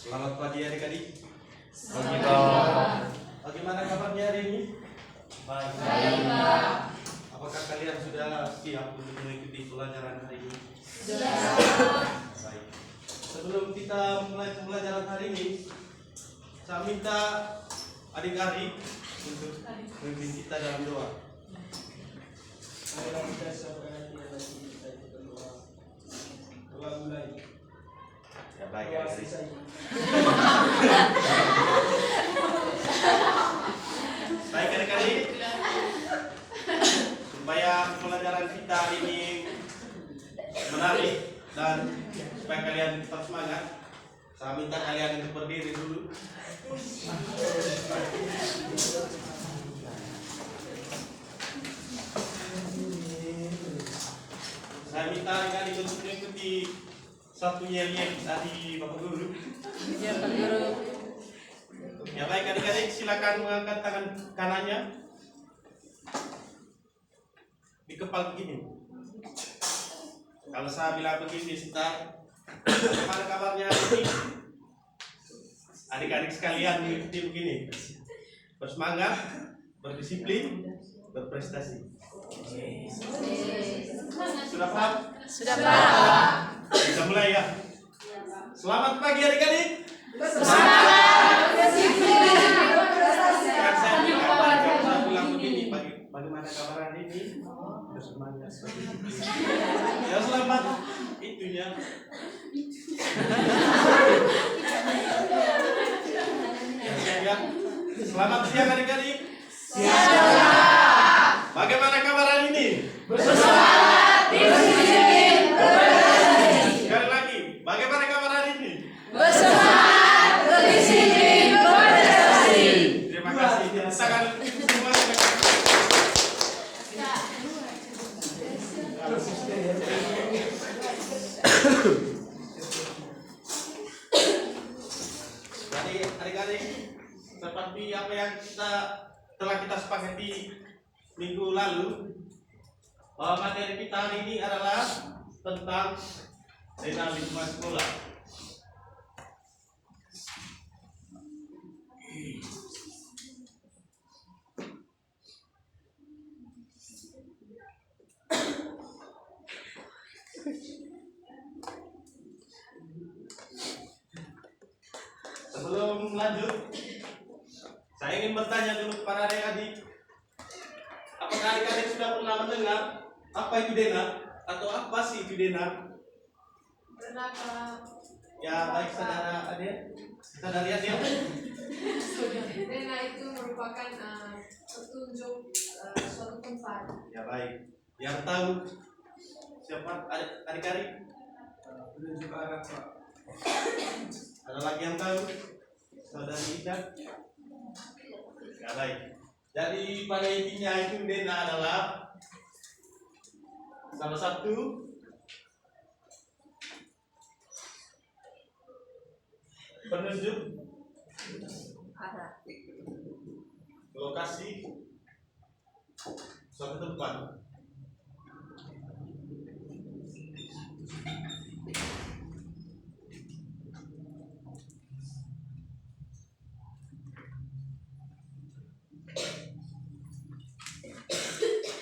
Selamat pagi adik-adik. Selamat. Bagaimana kabarnya hari ini? Baik. Pak. Apakah kalian sudah siap untuk mengikuti pelajaran hari ini? Sudah. Baik. Sebelum kita mulai pelajaran hari ini, saya minta adik-adik untuk memimpin kita dalam doa. Marilah kita sambut hati yang lagi kita berdoa. Doa mulai. Ya baik Doa adik-adik. selesai. Baik adik-adik. Supaya pelajaran kita hari ini menarik dan supaya kalian tetap semangat, saya minta kalian untuk berdiri dulu. Saya minta adik-adik untuk mengikuti satu yel-yel dari Bapak Guru. Ya Pak Guru. Ya baik adik-adik, silakan mengangkat tangan kanannya di kepala begini. Kalau saya bilang begini, sebentar. Bagaimana kabarnya hari ini? Adik-adik sekalian mengikuti begini. Bersemangat, berdisiplin, berprestasi. Sudah paham? Sudah Pak. Kita mulai ya. Selamat pagi adik-adik. Kan saya bilang begini, bagaimana kabar hari ini? Bersemangat, berdisiplin. Ya selamat itunya. Ya. Selamat siang adik-adik. Bagaimana kabar hari ini? Sekali lagi, bagaimana kabar hari ini? Terima kasih. Sangat semua. Jadi adik-adik, seperti apa yang telah kita sepakati minggu lalu, bahwa materi kita hari ini adalah tentang zona lingkungan sekolah. Sebelum lanjut, saya ingin bertanya dulu kepada adik-adik, apakah adik-adik sudah pernah mendengar apa itu DENA atau apa sih itu DENA? Pernah Pak. Ya baik saudara adik, saudari adik. Dena itu merupakan petunjuk suatu tempat. Ya baik. Yang tahu siapa adik-adik? Penunjuk arah, Pak. Ada lagi yang tahu? Saudari Ida? Ya baik. Jadi pada intinya itu DENA adalah salah satu penunjuk lokasi suatu tempat.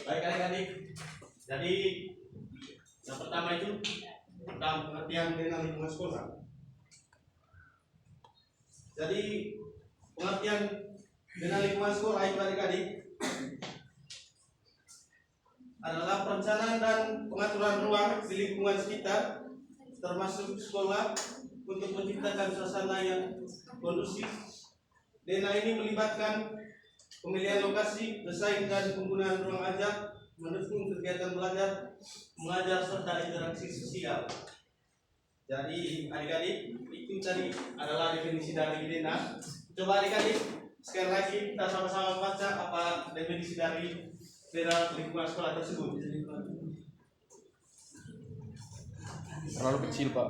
Baik adik-adik, jadi yang pertama itu tentang pengertian dengan lingkungan sekolah. Jadi pengertian dengan lingkungan sekolah itu adik-adik adalah perencanaan dan pengaturan ruang di lingkungan sekitar, termasuk sekolah, untuk menciptakan suasana yang kondusif. DENA ini melibatkan pemilihan lokasi, desain dan penggunaan ruang ajar, mendukung kegiatan belajar, mengajar serta interaksi sosial. Jadi adik-adik, itu tadi adalah definisi dari DENA. Coba adik-adik sekali lagi kita sama-sama baca apa definisi dari DENA lingkungan sekolah tersebut. Terlalu kecil, Pak.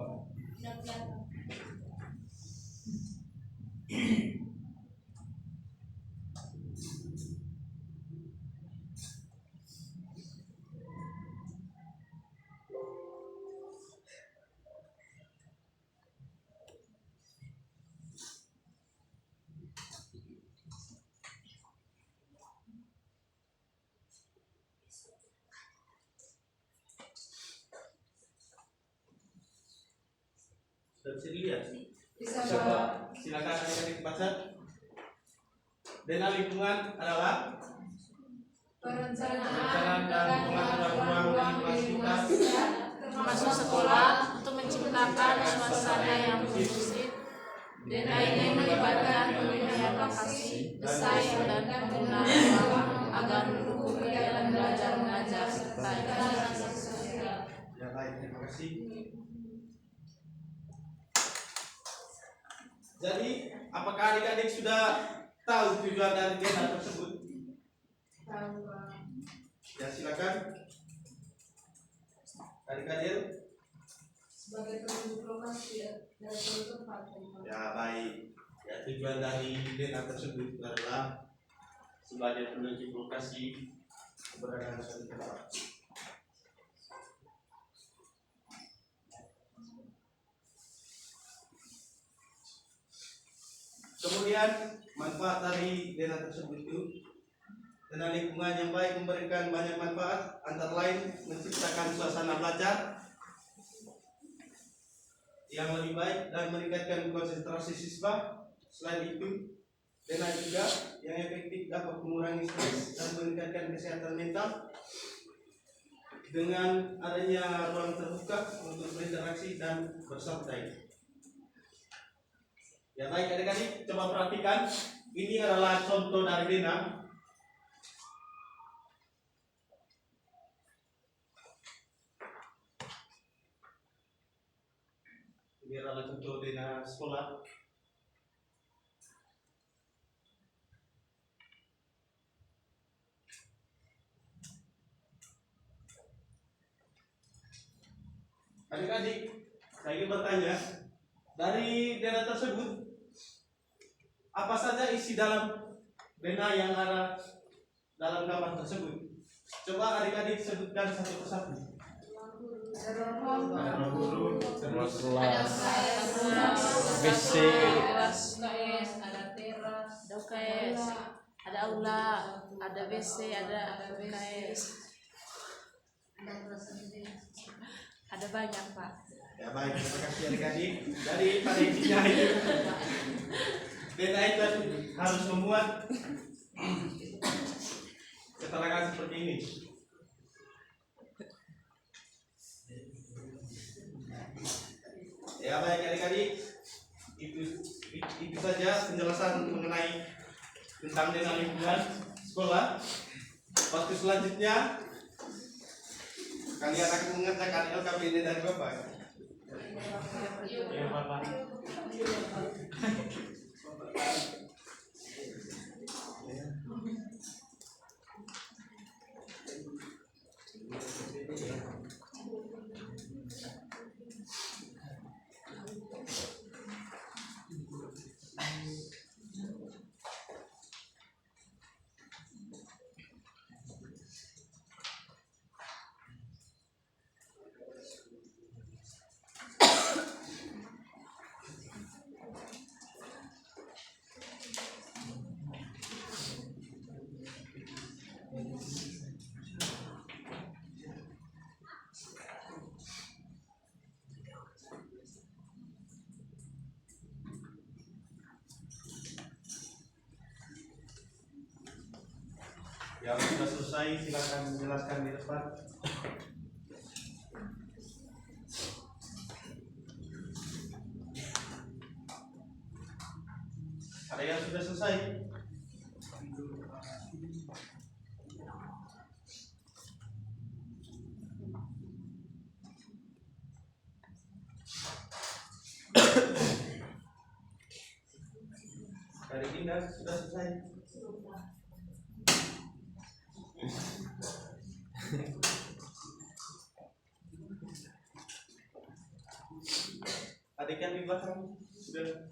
bisa dilihat. Bisa Coba Pak. silakan adik-adik baca. Dana lingkungan adalah Perencanaan dan pengaturan ruang di kelas kita, termasuk sekolah untuk menciptakan suasana yang kondusif. Dana ini melibatkan pemilihan lokasi, desain, dan penggunaan ruang agar mendukung kegiatan belajar mengajar serta interaksi sosial. ya baik, terima kasih. Jadi, apakah adik-adik sudah tahu tujuan dari dana tersebut? Tahu Pak. Ya silakan. Adik-adik. Sebagai penunjuk lokasi dan suatu tempat. Ya baik. Ya tujuan dari dana tersebut adalah sebagai penunjuk lokasi keberadaan suatu tempat. Kemudian manfaat dari dana tersebut itu, dana lingkungan yang baik memberikan banyak manfaat, antara lain menciptakan suasana belajar yang lebih baik dan meningkatkan konsentrasi siswa. Selain itu, dana juga yang efektif dapat mengurangi stres dan meningkatkan kesehatan mental dengan adanya ruang terbuka untuk berinteraksi dan bersantai. Ya baik adik-adik, coba perhatikan. Ini adalah contoh dari dana. Ini adalah contoh dana sekolah. Adik-adik, saya ingin bertanya, dari dana tersebut, apa saja isi dalam dana yang ada dalam gambar tersebut? Coba adik-adik sebutkan satu persatu. Ada guru, terus kelas WC, ada teras, ada UKS, ada aula, ada WC, ada UKS. Ada banyak Pak. ya baik, terima kasih adik-adik. Jadi pada intinya itu dana itu harus membuat keterangan seperti ini. Ya baik adik-adik, itu saja penjelasan mengenai tentang dana lingkungan sekolah. Waktu selanjutnya kalian akan mengerjakan LKPD dari Bapak. Ya Bapak. Yang sudah selesai silakan menjelaskan di depan. Ada yang sudah selesai? Dari Indah sudah selesai? Adik yang di belakang sudah.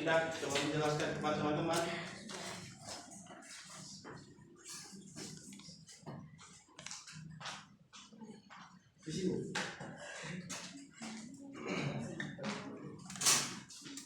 Indah coba menjelaskan kepada teman-teman. Di sini.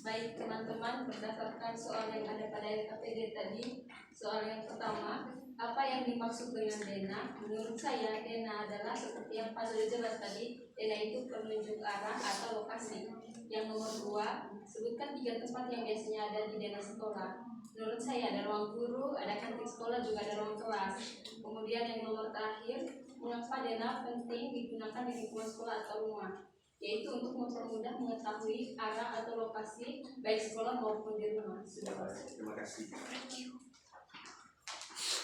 Baik teman-teman, berdasarkan soal yang ada pada LKPD tadi, soal yang pertama, apa yang dimaksud dengan dena? Menurut saya, dena adalah seperti yang Pak sudah jelas tadi, dena itu penunjuk arah atau lokasi. Yang nomor 2, sebutkan 3 tempat yang biasanya ada di dena sekolah. Menurut saya ada ruang guru, ada kantin sekolah, juga ada ruang kelas. Kemudian yang nomor terakhir, mengapa dena penting digunakan di lingkungan sekolah atau rumah? Yaitu untuk mempermudah mengetahui arah atau lokasi baik sekolah maupun di rumah. Sudah. Terima kasih.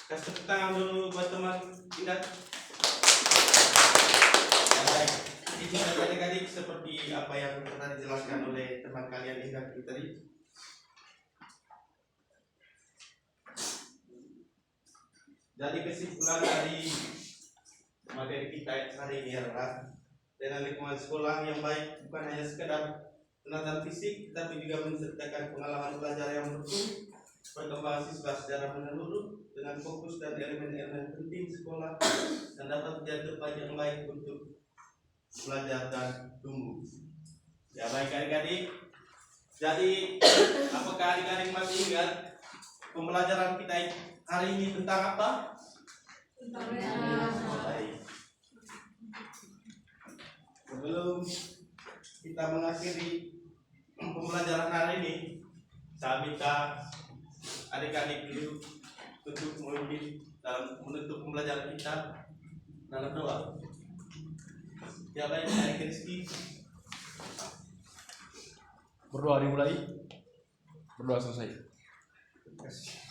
Kasih tepuk tangan dulu buat teman Indah. Baik, izin adik-adik seperti apa yang telah dijelaskan oleh teman kalian Indah tadi. Jadi kesimpulan dari materi kita hari ini adalah dengan lingkungan sekolah yang baik bukan hanya sekedar penata fisik, tapi juga menceritakan pengalaman belajar yang betul, perkembangan siswa secara menyeluruh dengan fokus dan elemen-elemen penting sekolah dan dapat menjadi tempat yang baik untuk belajar dan tumbuh. Ya baik adik-adik. Jadi apakah adik-adik masih ingat pembelajaran kita hari ini tentang apa? Baik. Sebelum kita mengakhiri pembelajaran hari ini, saya minta adik-adik dulu untuk memimpin dalam menutup pembelajaran kita dalam doa. Ya baik, adik Rizky. Berdoa dimulai. Berdoa selesai. Terima kasih.